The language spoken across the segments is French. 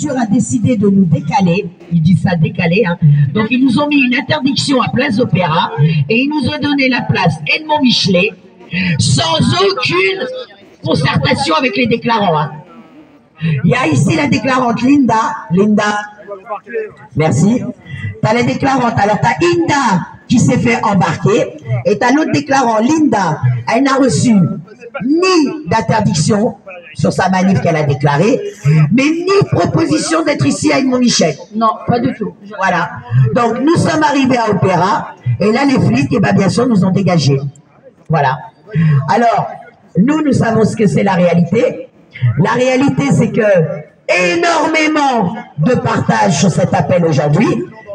préfecture a décidé de nous décaler, ils disent ça décaler, hein. Donc ils nous ont mis une interdiction à Place Opéra et ils nous ont donné la place Edmond Michelet sans aucune concertation avec les déclarants. Hein. Il y a ici la déclarante Linda. Merci. Tu as la déclarante, alors tu as Inda qui s'est fait embarquer et tu as l'autre déclarant, Linda. Elle n'a reçu ni d'interdiction sur sa manif qu'elle a déclarée, mais ni proposition d'être ici à Edmond Michelet. Non, pas du tout. Voilà. Donc nous sommes arrivés à Opéra et là les flics, bien sûr, nous ont dégagés. Voilà. Alors, nous savons ce que c'est la réalité. La réalité, c'est que énormément de partage sur cet appel aujourd'hui,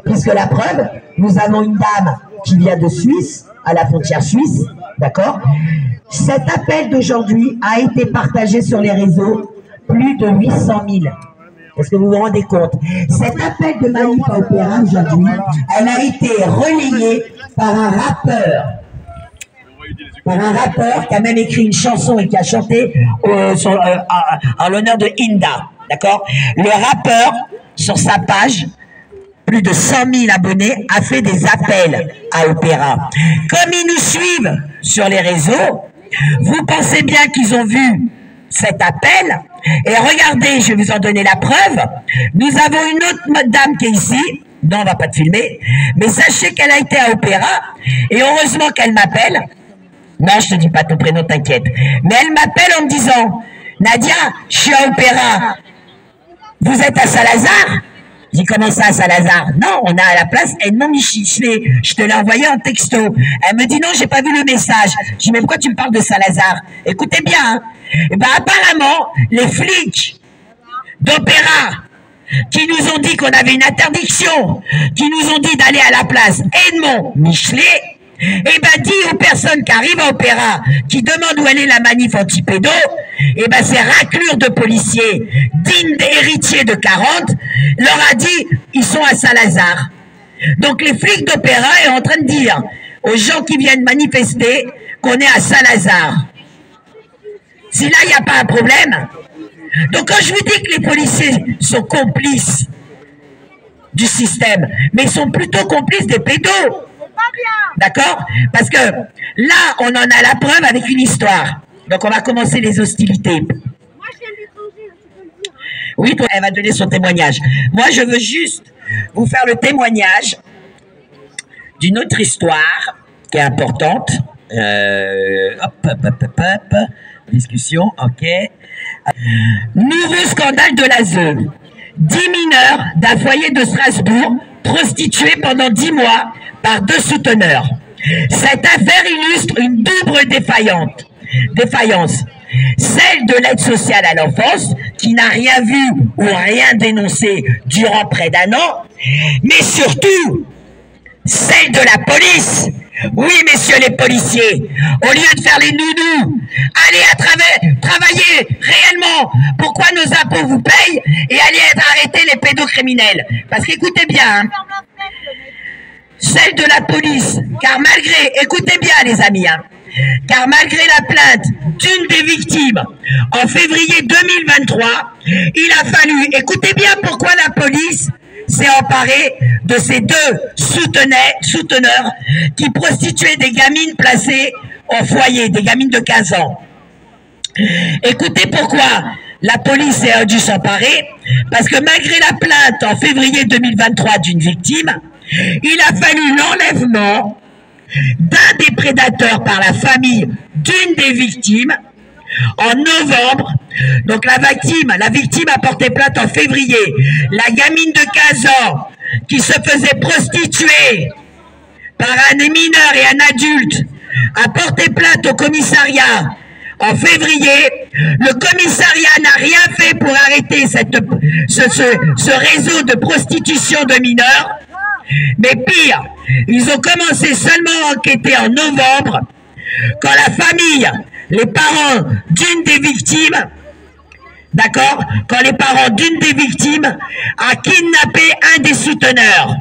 puisque la preuve, nous avons une dame qui vient de Suisse, à la frontière suisse, d'accord? Cet appel d'aujourd'hui a été partagé sur les réseaux plus de 800 000. Est-ce que vous vous rendez compte? Cet appel de manif à Opéra aujourd'hui, elle a été relayée par un rappeur qui a même écrit une chanson et qui a chanté en l'honneur de Inda, d'accord? Le rappeur, sur sa page, plus de 100 000 abonnés, a fait des appels à Opéra. Comme ils nous suivent sur les réseaux, vous pensez bien qu'ils ont vu cet appel, et regardez, je vais vous en donner la preuve, nous avons une autre dame qui est ici. Non, on va pas te filmer, mais sachez qu'elle a été à Opéra, et heureusement qu'elle m'appelle. Non, je te dis pas ton prénom, t'inquiète. Mais elle m'appelle en me disant, Nadia, je suis à Opéra. Vous êtes à Saint-Lazare? J'ai dit, comment ça à Saint-Lazare? Non, on est à la place Edmond Michelet. Je te l'ai envoyé en texto. Elle me dit, non, j'ai pas vu le message. Je dis, mais pourquoi tu me parles de Saint-Lazare? Écoutez bien, hein. Et ben, apparemment, les flics d'Opéra, qui nous ont dit qu'on avait une interdiction, qui nous ont dit d'aller à la place Edmond Michelet, et ben dit aux personnes qui arrivent à Opéra, qui demandent où elle est la manif anti-pédo, et ben ces raclures de policiers dignes d'héritiers de 40 leur a dit ils sont à Saint-Lazare. Donc les flics d'Opéra est en train de dire aux gens qui viennent manifester qu'on est à Saint-Lazare. Si là il n'y a pas un problème. Donc quand je vous dis que les policiers sont complices du système, mais ils sont plutôt complices des pédos. D'accord? Parce que là, on en a la preuve avec une histoire. Donc, on va commencer les hostilités. Moi, je viens de l'étranger, tu peux le dire. Oui, toi, elle va donner son témoignage. Moi, je veux juste vous faire le témoignage d'une autre histoire qui est importante. Discussion, ok. Nouveau scandale de l'ASE. 10 mineurs d'un foyer de Strasbourg prostitués pendant 10 mois par 2 souteneurs. Cette affaire illustre une double défaillance. Celle de l'aide sociale à l'enfance, qui n'a rien vu ou rien dénoncé durant près d'1 an, mais surtout celle de la police. Oui, messieurs les policiers, au lieu de faire les nounous, allez travailler réellement. Pourquoi nos impôts vous payent et allez arrêter les pédocriminels? Parce qu'écoutez bien, hein, celle de la police, car malgré, écoutez bien les amis, hein, car malgré la plainte d'une des victimes en février 2023, il a fallu, écoutez bien pourquoi la police s'est emparée de ces 2 souteneurs qui prostituaient des gamines placées en foyer, des gamines de 15 ans. Écoutez pourquoi la police a dû s'emparer, parce que malgré la plainte en février 2023 d'une victime, il a fallu l'enlèvement d'un des prédateurs par la famille d'une des victimes en novembre. Donc la victime a porté plainte en février. La gamine de 15 ans qui se faisait prostituer par un mineur et un adulte a porté plainte au commissariat en février. Le commissariat n'a rien fait pour arrêter ce réseau de prostitution de mineurs. Mais pire, ils ont commencé seulement à enquêter en novembre, quand la famille, les parents d'une des victimes, d'accord, quand les parents d'une des victimes a kidnappé un des souteneurs.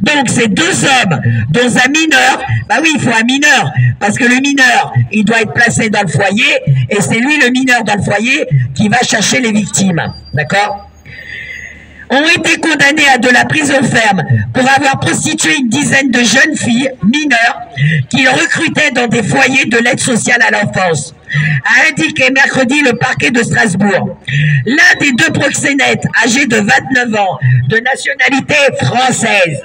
Donc ces 2 hommes, dont un mineur, bah oui, il faut un mineur, parce que le mineur, il doit être placé dans le foyer, et c'est lui le mineur dans le foyer qui va chercher les victimes, d'accord? ont été condamnés à de la prison ferme pour avoir prostitué une dizaine de jeunes filles mineures qu'ils recrutaient dans des foyers de l'aide sociale à l'enfance, a indiqué mercredi le parquet de Strasbourg. L'un des deux proxénètes, âgé de 29 ans, de nationalité française,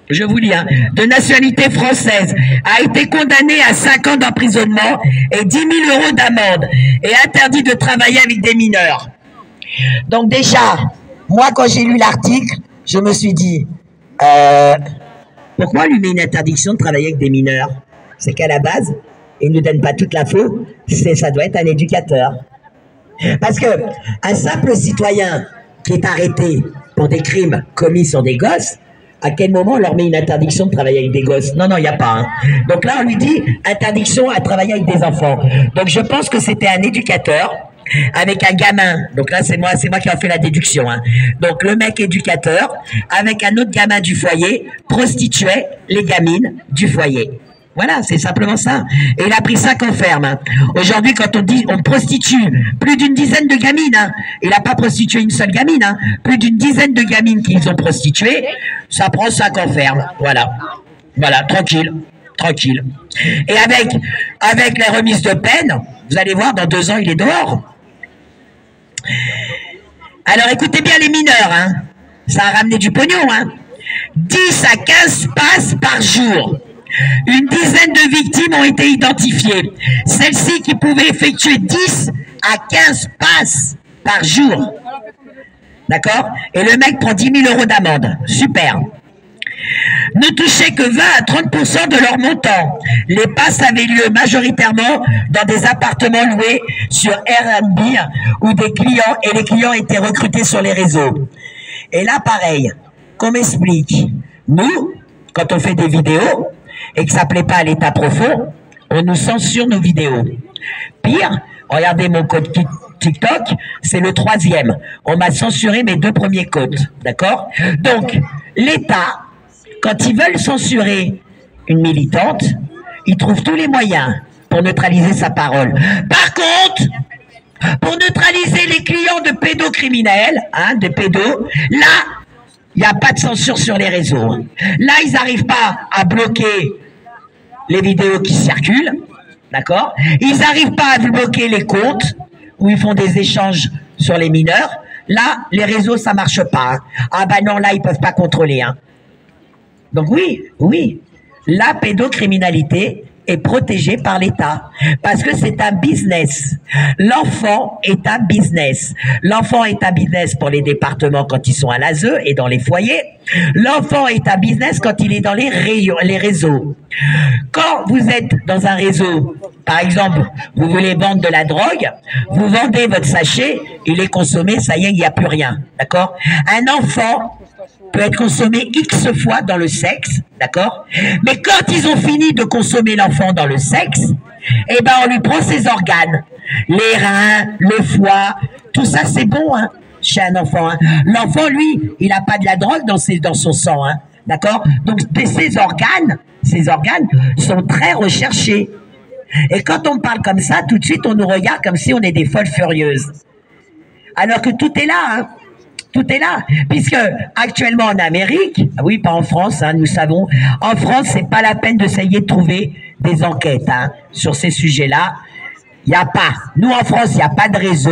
je vous lis, de nationalité française, a été condamné à 5 ans d'emprisonnement et 10 000 € d'amende et interdit de travailler avec des mineurs. Donc déjà, moi quand j'ai lu l'article, je me suis dit, pourquoi on lui met une interdiction de travailler avec des mineurs? C'est qu'à la base, il ne nous donne pas toute l'info, ça doit être un éducateur. Parce que un simple citoyen qui est arrêté pour des crimes commis sur des gosses, à quel moment on leur met une interdiction de travailler avec des gosses? Non, il n'y a pas. Donc là, on lui dit interdiction à travailler avec des enfants. Donc je pense que c'était un éducateur avec un gamin. Donc là, c'est moi qui ai fait la déduction. Donc le mec éducateur avec un autre gamin du foyer prostituait les gamines du foyer. Voilà, c'est simplement ça. Et il a pris 5 ans ferme. Aujourd'hui, quand on dit on prostitue plus d'une dizaine de gamines, il n'a pas prostitué une seule gamine, plus d'une dizaine de gamines qu'ils ont prostituées, ça prend 5 ans ferme. Voilà, tranquille. Et avec les remises de peine, vous allez voir, dans 2 ans, il est dehors. Alors écoutez bien les mineurs, ça a ramené du pognon. 10 à 15 passes par jour. Une dizaine de victimes ont été identifiées. Celles-ci qui pouvaient effectuer 10 à 15 passes par jour. D'accord? Et le mec prend 10 000 € d'amende. Super. Ne touchaient que 20 à 30% de leur montant. Les passes avaient lieu majoritairement dans des appartements loués sur Airbnb où des clients, et les clients étaient recrutés sur les réseaux. Et là, pareil, qu'on m'explique. Nous, quand on fait des vidéos, et que ça plaît pas à l'état profond, on nous censure nos vidéos. Pire, regardez mon code TikTok, c'est le 3e. On m'a censuré mes 2 premiers codes, d'accord? Donc, l'État, quand ils veulent censurer une militante, ils trouvent tous les moyens pour neutraliser sa parole. Par contre, pour neutraliser les clients de pédocriminels, de pédos, là, il n'y a pas de censure sur les réseaux. Là, ils n'arrivent pas à bloquer les vidéos qui circulent, d'accord? Ils n'arrivent pas à bloquer les comptes où ils font des échanges sur les mineurs. Là, les réseaux, ça marche pas. Ah ben non, là, ils peuvent pas contrôler. Donc oui, la pédocriminalité est protégée par l'État parce que c'est un business. L'enfant est un business. L'enfant est un business pour les départements quand ils sont à l'ASE et dans les foyers. L'enfant est un business quand il est dans les réseaux. Quand vous êtes dans un réseau, par exemple, vous voulez vendre de la drogue, vous vendez votre sachet, il est consommé, ça y est, il n'y a plus rien. D'accord? Un enfant peut être consommé X fois dans le sexe, d'accord? Mais quand ils ont fini de consommer l'enfant dans le sexe, eh ben on lui prend ses organes, les reins, le foie, tout ça c'est bon chez un enfant. L'enfant, lui, il n'a pas de la drogue dans son sang, d'accord? Donc ces organes sont très recherchés. Et quand on parle comme ça, tout de suite on nous regarde comme si on est des folles furieuses. Alors que tout est là, Tout est là, puisque actuellement en Amérique, oui, pas en France, nous savons, en France, c'est pas la peine d'essayer de trouver des enquêtes sur ces sujets-là. Il n'y a pas. Nous, en France, il n'y a pas de réseau,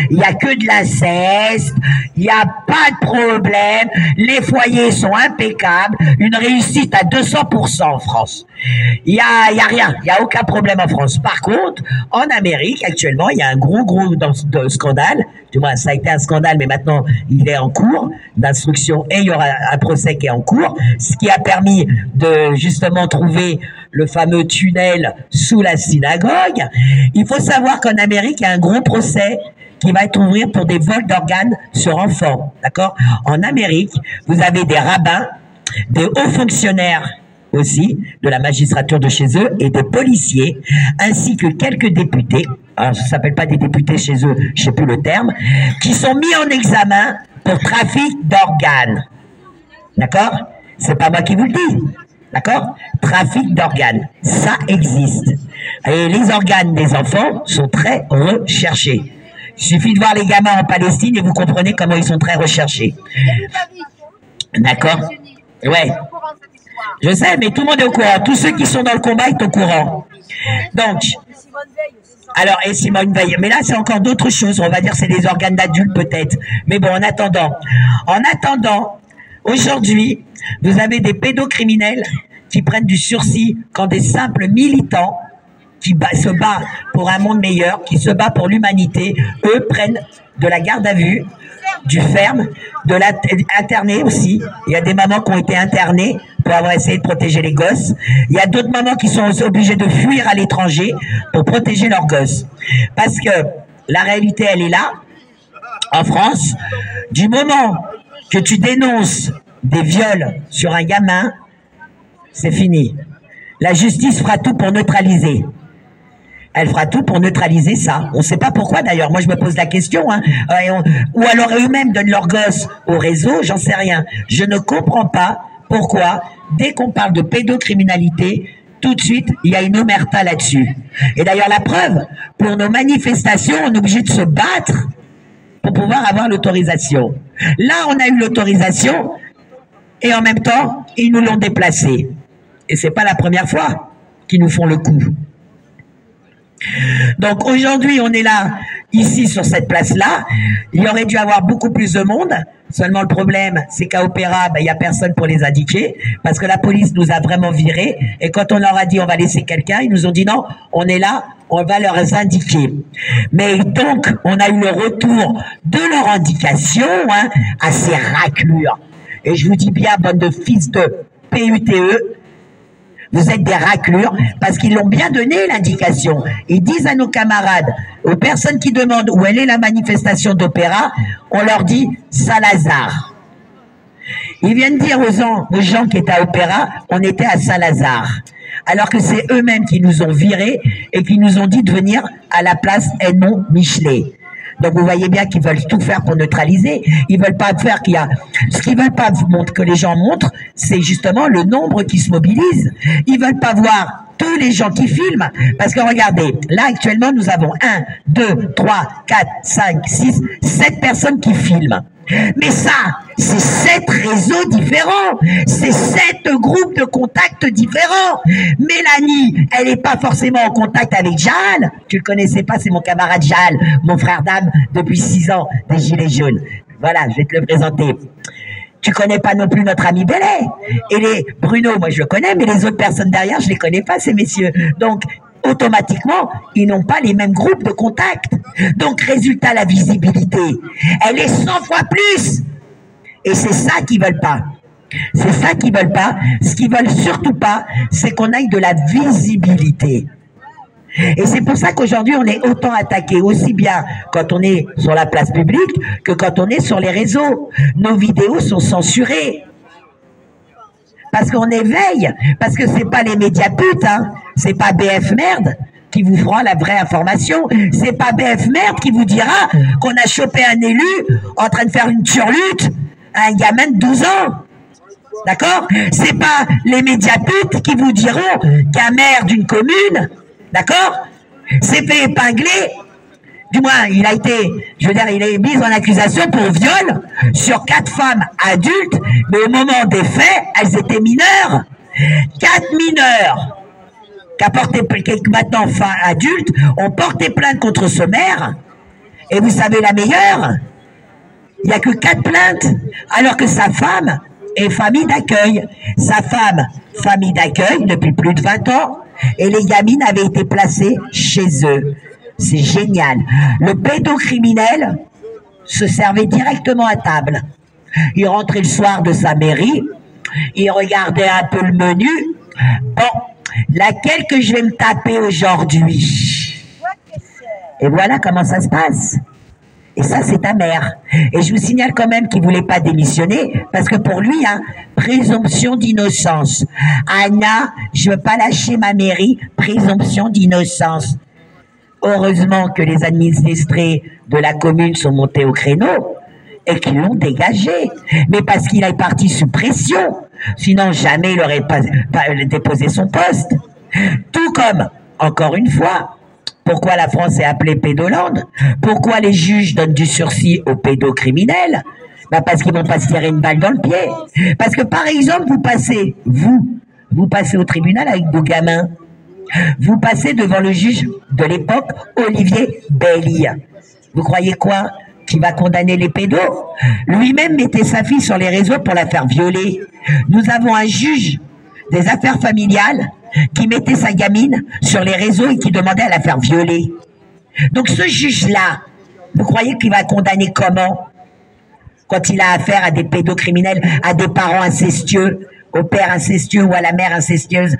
il n'y a que de l'inceste, il n'y a pas de problème, les foyers sont impeccables, une réussite à 200% en France. Il y a rien, il n'y a aucun problème en France. Par contre, en Amérique, actuellement, il y a un gros scandale, du moins ça a été un scandale, mais maintenant il est en cours d'instruction et il y aura un procès qui est en cours, ce qui a permis de justement trouver le fameux tunnel sous la synagogue. Il faut savoir qu'en Amérique, il y a un gros procès qui va être ouvert pour des vols d'organes sur enfants. D'accord? En Amérique, vous avez des rabbins, des hauts fonctionnaires aussi de la magistrature de chez eux et des policiers, ainsi que quelques députés, alors ça s'appelle pas des députés chez eux, je sais plus le terme, qui sont mis en examen pour trafic d'organes. D'accord? C'est pas moi qui vous le dis. D'accord? Trafic d'organes, ça existe. Et les organes des enfants sont très recherchés. Il suffit de voir les gamins en Palestine et vous comprenez comment ils sont très recherchés. D'accord? Ouais. Je sais, mais tout le monde est au courant. Tous ceux qui sont dans le combat sont au courant. Donc, alors, et Simone Veil. Mais là, c'est encore d'autres choses. On va dire c'est des organes d'adultes peut-être. Mais bon, en attendant, aujourd'hui, vous avez des pédocriminels qui prennent du sursis quand des simples militants qui se battent pour un monde meilleur, qui se battent pour l'humanité, eux prennent de la garde à vue, du ferme, interné aussi. Il y a des mamans qui ont été internées pour avoir essayé de protéger les gosses. Il y a d'autres mamans qui sont obligées de fuir à l'étranger pour protéger leurs gosses. Parce que la réalité, elle est là, en France. Du moment que tu dénonces des viols sur un gamin, c'est fini. La justice fera tout pour neutraliser. Elle fera tout pour neutraliser ça. On ne sait pas pourquoi d'ailleurs. Moi, je me pose la question. Hein. Ou alors eux-mêmes donnent leurs gosses au réseau, j'en sais rien. Je ne comprends pas pourquoi, dès qu'on parle de pédocriminalité, tout de suite, il y a une omerta là-dessus. Et d'ailleurs, la preuve, pour nos manifestations, on est obligé de se battre pour pouvoir avoir l'autorisation. Là, on a eu l'autorisation et en même temps, ils nous l'ont déplacé. Et c'est pas la première fois qu'ils nous font le coup. Donc aujourd'hui, on est là, ici sur cette place-là. Il y aurait dû avoir beaucoup plus de monde. Seulement le problème, c'est qu'à Opéra, il n'y a personne pour les indiquer parce que la police nous a vraiment virés. Et quand on leur a dit on va laisser quelqu'un, ils nous ont dit non, on est là, on va leur indiquer. Mais donc, on a eu le retour de leur indication à ces raclures. Et je vous dis bien, bande de fils de PUTE, vous êtes des raclures parce qu'ils l'ont bien donné l'indication. Ils disent à nos camarades, aux personnes qui demandent où elle est la manifestation d'Opéra, on leur dit Saint-Lazare. Ils viennent dire aux gens qui étaient à Opéra, on était à Saint-Lazare. Alors que c'est eux-mêmes qui nous ont virés et qui nous ont dit de venir à la place Edmond Michelet. Donc vous voyez bien qu'ils veulent tout faire pour neutraliser. Ils veulent pas faire ce qu'ils veulent pas que les gens montrent, c'est justement le nombre qui se mobilise. Ils veulent pas voir tous les gens qui filment. Parce que regardez, là actuellement nous avons 1, 2, 3, 4, 5, 6, 7 personnes qui filment. Mais ça, c'est 7 réseaux différents, c'est 7 groupes de contacts différents. Mélanie, elle n'est pas forcément en contact avec Jal. Tu le connaissais pas, c'est mon camarade Jal, mon frère d'âme depuis 6 ans des Gilets jaunes. Voilà, je vais te le présenter. Tu connais pas non plus notre ami Bellet. Et les Bruno, moi je le connais, mais les autres personnes derrière, je les connais pas, ces messieurs. Donc, automatiquement, ils n'ont pas les mêmes groupes de contacts. Donc, résultat, la visibilité, elle est 100 fois plus. Et c'est ça qu'ils veulent pas. C'est ça qu'ils veulent pas. Ce qu'ils veulent surtout pas, c'est qu'on aille de la visibilité. Et c'est pour ça qu'aujourd'hui, on est autant attaqué, aussi bien quand on est sur la place publique que quand on est sur les réseaux. Nos vidéos sont censurées. Parce qu'on éveille, parce que c'est pas les médias putes, hein. C'est pas BF Merde qui vous fera la vraie information. C'est pas BF Merde qui vous dira qu'on a chopé un élu en train de faire une turlute à un gamin de 12 ans. D'accord? C'est pas les médias putes qui vous diront qu'un maire d'une commune, d'accord, s'est fait épingler. Du moins, il a été, il est mis en accusation pour viol sur 4 femmes adultes, mais au moment des faits, elles étaient mineures. 4 mineurs qui maintenant adultes ont porté plainte contre ce maire. Et vous savez la meilleure? Il n'y a que 4 plaintes, alors que sa femme est famille d'accueil. Sa femme, famille d'accueil depuis plus de 20 ans, et les gamines avaient été placées chez eux. C'est génial. Le pédocriminel se servait directement à table. Il rentrait le soir de sa mairie, il regardait un peu le menu. Bon, laquelle que je vais me taper aujourd'hui? Et voilà comment ça se passe. Et ça, c'est ta mère. Et je vous signale quand même qu'il ne voulait pas démissionner, parce que pour lui, présomption d'innocence. Anna, je ne veux pas lâcher ma mairie, présomption d'innocence. Heureusement que les administrés de la commune sont montés au créneau et qu'ils l'ont dégagé. Mais parce qu'il est parti sous pression. Sinon, jamais il n'aurait pas déposé son poste. Tout comme, encore une fois, Pourquoi la France est appelée pédolande? Pourquoi les juges donnent du sursis aux pédocriminels? Bah parce qu'ils vont pas se tirer une balle dans le pied. Parce que par exemple, vous passez au tribunal avec vos gamins. Vous passez devant le juge de l'époque, Olivier Bailly. Vous croyez quoi? Qu'il va condamner les pédos? Lui-même mettait sa fille sur les réseaux pour la faire violer. Nous avons un juge des affaires familiales qui mettait sa gamine sur les réseaux et qui demandait à la faire violer. Donc ce juge-là, vous croyez qu'il va condamner comment? Quand il a affaire à des pédocriminels, à des parents incestueux, au père incestueux ou à la mère incestueuse,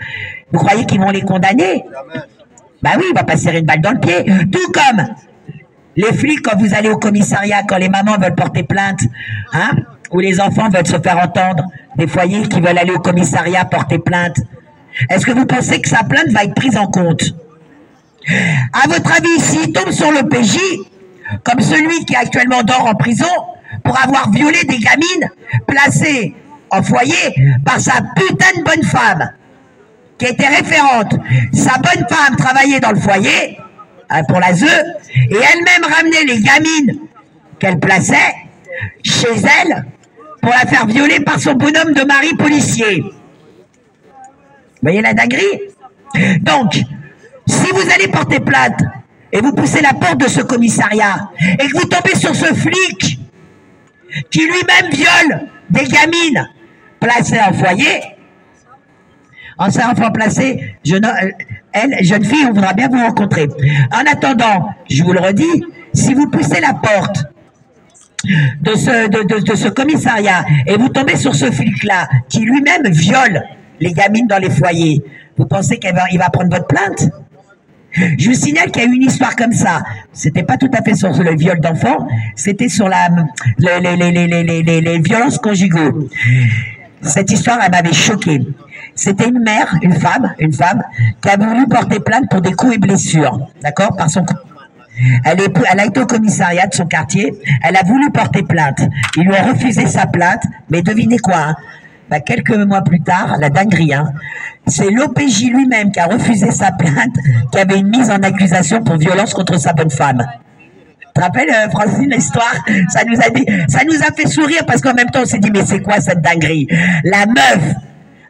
vous croyez qu'ils vont les condamner? Bah oui, il va pas se serrer une balle dans le pied. Tout comme les flics, quand vous allez au commissariat, quand les mamans veulent porter plainte, hein, ou les enfants veulent se faire entendre, des foyers qui veulent aller au commissariat porter plainte, est-ce que vous pensez que sa plainte va être prise en compte? À votre avis, s'il tombe sur le PJ, comme celui qui actuellement dort en prison, pour avoir violé des gamines placées en foyer par sa putain de bonne femme, qui était référente, sa bonne femme travaillait dans le foyer, pour la ZE, et elle-même ramenait les gamines qu'elle plaçait chez elle pour la faire violer par son bonhomme de mari policier. Vous voyez la dinguerie? Donc, si vous allez porter plainte et vous poussez la porte de ce commissariat et que vous tombez sur ce flic qui lui-même viole des gamines placées en foyer, ancien enfant placé, jeune fille, on voudra bien vous rencontrer. En attendant, je vous le redis, si vous poussez la porte de ce commissariat et vous tombez sur ce flic-là qui lui-même viole les gamines dans les foyers, vous pensez qu'il va prendre votre plainte? Je vous signale qu'il y a eu une histoire comme ça. C'était pas tout à fait sur le viol d'enfants, c'était sur les violences conjugaux. Cette histoire, elle m'avait choqué. C'était une mère, une femme, qui a voulu porter plainte pour des coups et blessures, d'accord, par son. Elle a été au commissariat de son quartier, elle a voulu porter plainte. Ils lui ont refusé sa plainte, mais devinez quoi, hein? Bah, quelques mois plus tard, la dinguerie, hein, c'est l'OPJ lui-même qui a refusé sa plainte, qui avait une mise en accusation pour violence contre sa bonne femme. Tu te rappelles, Francine, l'histoire? Ça nous a fait sourire parce qu'en même temps, on s'est dit, mais c'est quoi cette dinguerie? La meuf,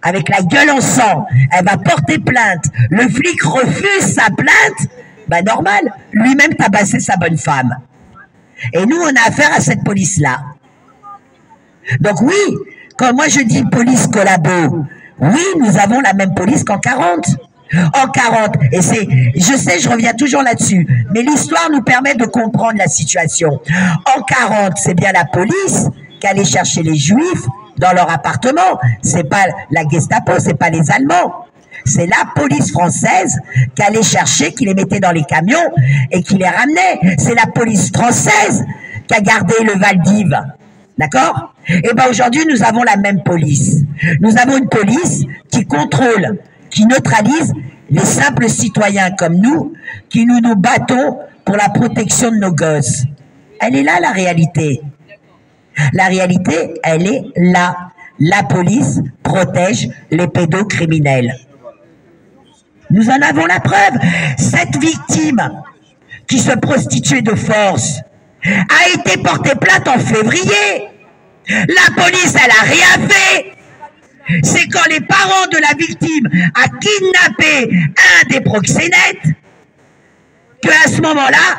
avec la gueule en sang, elle va porter plainte. Le flic refuse sa plainte. Ben normal, lui-même tabassait sa bonne femme. Et nous, on a affaire à cette police-là. Donc oui, quand moi je dis police collabo, oui, nous avons la même police qu'en 40. En 40, et je sais, je reviens toujours là-dessus, mais l'histoire nous permet de comprendre la situation. En 40, c'est bien la police qui allait chercher les Juifs dans leur appartement. C'est pas la Gestapo, c'est pas les Allemands. C'est la police française qui allait chercher, qui les mettait dans les camions et qui les ramenait. C'est la police française qui a gardé le Val-d'Ive. D'accord? Et ben aujourd'hui, nous avons la même police. Nous avons une police qui contrôle, qui neutralise les simples citoyens comme nous, qui nous battons pour la protection de nos gosses. Elle est là, la réalité. La réalité, elle est là. La police protège les pédocriminels. Nous en avons la preuve. Cette victime qui se prostituait de force a été portée plainte en février. La police, elle a rien fait. C'est quand les parents de la victime a kidnappé un des proxénètes qu'à ce moment-là,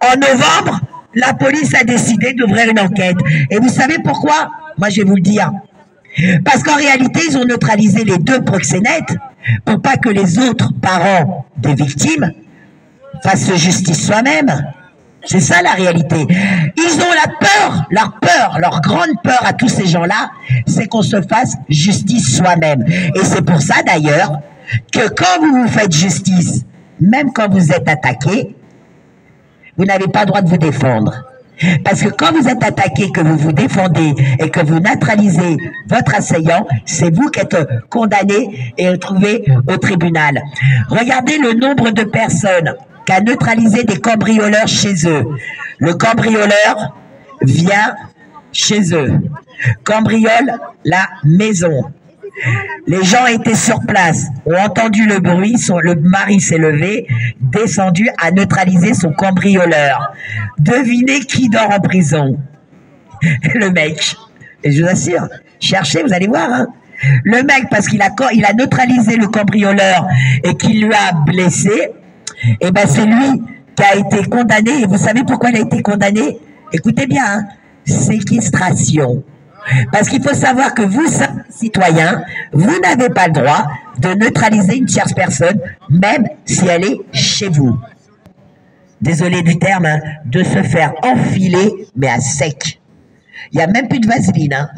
en novembre, la police a décidé d'ouvrir une enquête. Et vous savez pourquoi? Moi, je vais vous le dire. Parce qu'en réalité, ils ont neutralisé les deux proxénètes pour pas que les autres parents des victimes fassent justice soi-même. C'est ça la réalité. Ils ont la peur, leur grande peur à tous ces gens-là, c'est qu'on se fasse justice soi-même. Et c'est pour ça d'ailleurs que quand vous vous faites justice, même quand vous êtes attaqué, vous n'avez pas le droit de vous défendre. Parce que quand vous êtes attaqué, que vous vous défendez et que vous neutralisez votre assaillant, c'est vous qui êtes condamné et retrouvé au tribunal. Regardez le nombre de personnes qui a neutralisé des cambrioleurs chez eux. Le cambrioleur vient chez eux, cambriole la maison. Les gens étaient sur place, ont entendu le bruit, le mari s'est levé, descendu, a neutralisé son cambrioleur. Devinez qui dort en prison? Le mec. Et je vous assure, cherchez, vous allez voir. Hein. Le mec, parce qu'il a neutralisé le cambrioleur et qu'il lui a blessé, et ben c'est lui qui a été condamné. Et vous savez pourquoi il a été condamné? Écoutez bien, hein, séquestration. Parce qu'il faut savoir que vous, citoyens, vous n'avez pas le droit de neutraliser une tierce personne, même si elle est chez vous. Désolé du terme, hein, de se faire enfiler, mais à sec. Il n'y a même plus de vaseline. Hein.